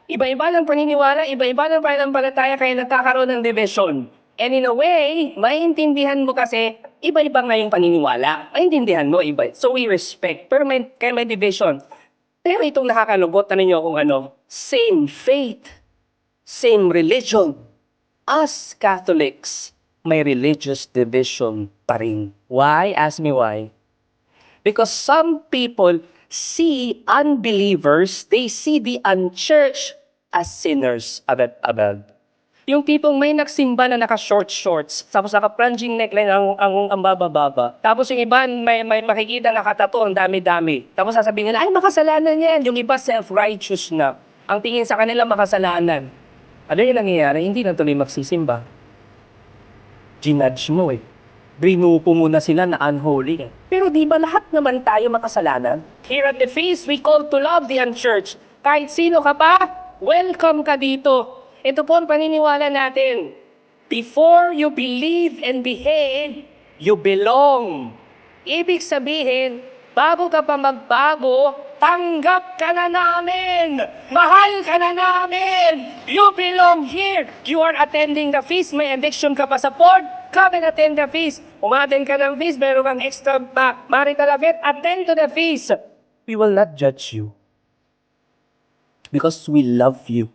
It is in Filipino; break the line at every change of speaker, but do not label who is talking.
Iba-iba ng paniniwala, iba-iba ng pananampalataya kaya nagkakaroon ng division. And in a way, maintindihan mo kasi iba-iba nga yung paniniwala. Maintindihan mo, iba. So we respect. Pero kaya may division. Pero itong nakakalungkot na ninyo kung ano, same faith, same religion. As Catholics, may religious division pa rin. Why? Ask me why. Because some people see unbelievers, they see the unchurched as sinners above. Yung tipong may nagsimba na naka-short shorts, tapos naka-plunging neckline ang baba-baba. Tapos yung iba, may makikita nakatato, ang dami-dami. Tapos sasabihin nila, ay makasalanan yan. Yung iba self-righteous na. Ang tingin sa kanila makasalanan. Ano yung nangyayari? Hindi na tuloy magsisimba. Ginudge mo eh. Binupo mo na sila na unholy. Pero di ba lahat naman tayo makasalanan? Here at the feast, we call to love the unchurched. Kahit sino ka pa, welcome ka dito. Ito po ang paniniwala natin. Before you believe and behave, you belong. Ibig sabihin, bago ka pa magbago, tanggap ka na namin! Mahal ka na namin! You belong here! You are attending the feast, may eviction ka pa sa board, come and attend the feast. Umattend ka ng feast, meron kang extra marital affair, attend to the feast. We will not judge you. Because we love you.